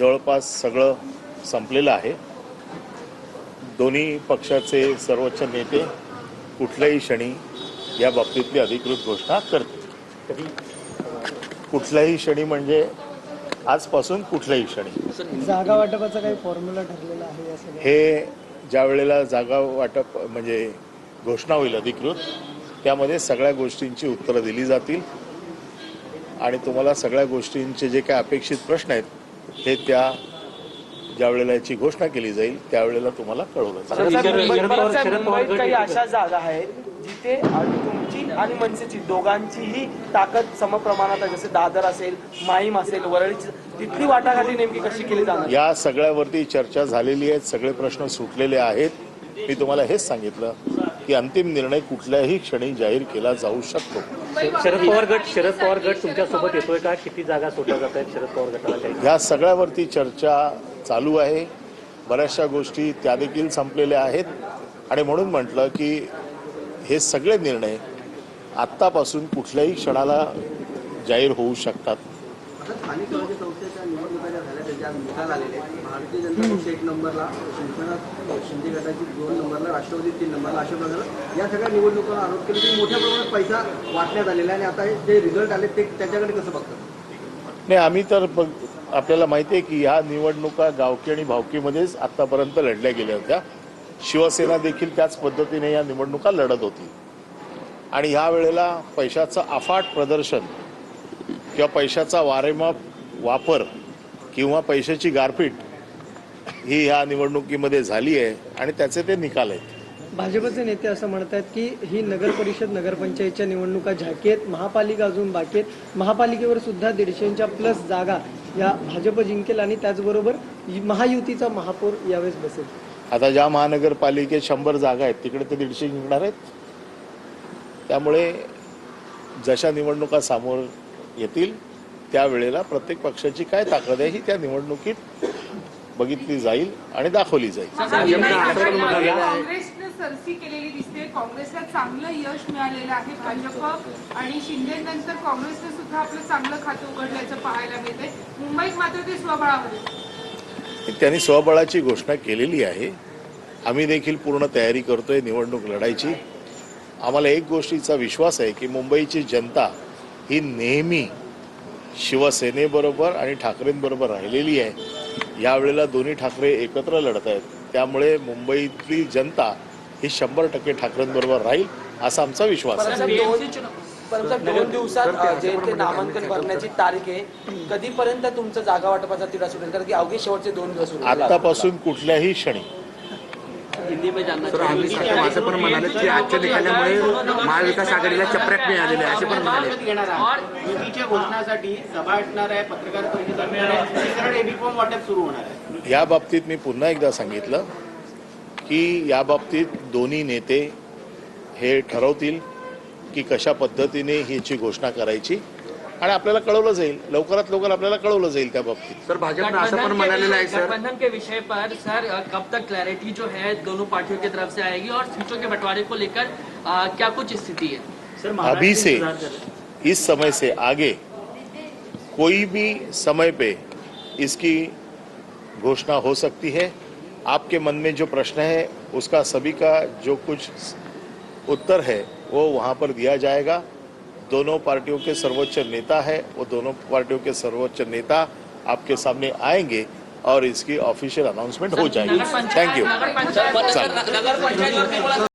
जवळपास सगळं संपलेलं आहे। दोन्ही पक्षाचे सर्वोच्च नेते कुठल्याही क्षणी या बाबतीतली अधिकृत घोषणा करतील। कुठल्याही क्षणी म्हणजे आजपासून कुठल्याही क्षणी। जागा वाटपाचा काही फॉर्म्युला ठरलेला आहे असं हे ज्या वेळेला जागा वाटप म्हणजे घोषणा होईल अधिकृत, त्यामध्ये सगळ्या गोष्टींची उत्तरं दिली जातील आणि तुम्हाला सगळ्या गोष्टींचे जे काही अपेक्षित प्रश्न आहेत ते त्या ज्या वेळेला याची घोषणा केली जाईल त्यावेळेला तुम्हाला कळवलं जाईल। मुंबईत काही अशा जागा आहेत जिथे तुमची आणि मनसेची दोघांचीही ताकद समप्रमाणात आहे, जसे दादर असेल, माहीम असेल, वरळीची, तिथली वाटाघाटी नेमकी कशी केली जाणार? या सगळ्यावरती चर्चा झालेली आहे, सगळे प्रश्न सुटलेले आहेत। मी तुम्हाला हेच सांगितलं की अंतिम निर्णय कुठल्याही क्षणी जाहीर केला जाऊ शकतो। शरद पवार गट तुमच्या सोबत येतोय का? किती जागा सोडल्या जात आहेत शरद पवार गटाला? या सगळ्यावरती चर्चा चालू आहे, बऱ्याचशा गोष्टी त्या देखील संपलेल्या आहेत आणि म्हणून म्हटलं की हे सगळे निर्णय आत्तापासून कुठल्याही क्षणाला जाहीर होऊ शकतात। स्थानिक स्वराज्य संस्थेच्या निवडणुका ज्या झाल्या त्याच्या निकाल आलेले आहेत। भारतीय जनता पक्ष 1 नंबरला, शिवसेना शिंदे गटाची 2 नंबरला, राष्ट्रवादी 3 नंबरला, अशा प्रकारे या सगळ्या निवडणुकांवर आरोप केले की मोठ्या प्रमाणात पैसा वाटण्यात आलेला आहे आणि आता जे रिझल्ट आले ते त्याच्याकडे कसं बघतात? नाही, आम्ही तर आपल्याला माहिती आहे की या निवडणुका गावकी आणि भावकीमध्येच आत्तापर्यंत लढल्या गेल्या होत्या। शिवसेना देखील त्याच पद्धतीने या निवडणुका लढत होती आणि ह्या वेळेला पैशाचं अफाट प्रदर्शन किंवा पैशाचा वारेमाप वापर किंवा पैशाची गारपीट ही या निवडणुकीमध्ये झाली आहे आणि त्याचे ते निकाल आहेत। भाजपचे नेते असं म्हणतात की ही नगर परिषद नगरपंचायतच्या निवडणुका झाकी आहेत, महापालिका अजून बाकी आहेत, महापालिकेवर सुद्धा 150च्या प्लस जागा या भाजप जिंकेल आणि त्याचबरोबर महायुतीचा महापौर यावेळेस बसेल। आता ज्या महानगरपालिकेत 100 जागा आहेत तिकडे ते 150 जिंकणार आहेत। त्यामुळे जशा निवडणुका समोर येतील त्यावेळेला प्रत्येक पक्षाची काय ताकद आहे ही त्या निवडणुकीत बघितली जाईल आणि दाखवली जाईल। काँग्रेसने सरसी केलेली दिसते, काँग्रेसला चांगलं यश मिळालेलं आहे। भाजप आणि शिंदे नंतर काँग्रेसने सुद्धा आपलं चांगलं खातं उघडल्याचं पाहायला मिळतंय। मुंबईत मात्र ते स्वबळावर, त्यांनी स्वबळाची घोषणा केलेली आहे। आम्ही देखील पूर्ण तयारी करतोय निवडणूक लढायची। आम्हाला एक गोष्टीचा विश्वास आहे की मुंबईची जनता ही नेहमी शिवसेनेबरोबर आणि ठाकरेंबरोबर राहिलेली आहे। यावेळेला दोन्ही ठाकरे एकत्र लढत आहेत, त्यामुळे मुंबईतली जनता ही 100% ठाकरेंबरोबर राहील असा आमचा विश्वास आहे। परंतु 2 दिवसात जे ते नामांकन भरण्याची तारीख आहे, कधीपर्यंत तुमचं जागा वाटपाचा तिढा सुटेल? कारण की अवघे शेवटचे 2 दिवस आतापासून कुठल्याही क्षणी। सर, असं पण म्हणाले की आजच्या निकालामुळे महाविकास आघाडीला चपराक मिळालेली आहे असे पण म्हणाले। युतीच्या घोषणासाठी सभा असणार आहे, पत्रकार परिषद असणार आहे, सरळ एबी फॉर्म वाटप सुरू होणार आहे। या बाबतीत मी पुन्हा एकदा सांगितलं की या बाबतीत दोन्ही नेते हे ठरवतील की कशा पद्धतीने ह्याची घोषणा करायची आणि आपल्याला कळवलं जाईल, लवकरात लवकर आपल्याला कळवलं जाईल त्या बाबतीत। सर, भाजपने असं पण म्हणालेलं आहे सर, गठबंधन के विषय पर सर कब तक क्लैरिटी जो है दोनों पार्टियों की तरफ से आएगी और सीटों के बंटवारे को लेकर क्या कुछ स्थिति है? अभी से इस समय से आगे कोई भी समय पे इसकी घोषणा हो सकती है। आपके मन में जो प्रश्न है उसका सभी का जो कुछ उत्तर है वो वहाँ पर दिया जाएगा। दोनों पार्टियों के सर्वोच्च नेता है, वो दोनों पार्टियों के सर्वोच्च नेता आपके सामने आएंगे और इसकी ऑफिशियल अनाउंसमेंट हो जाएगी। Thank you.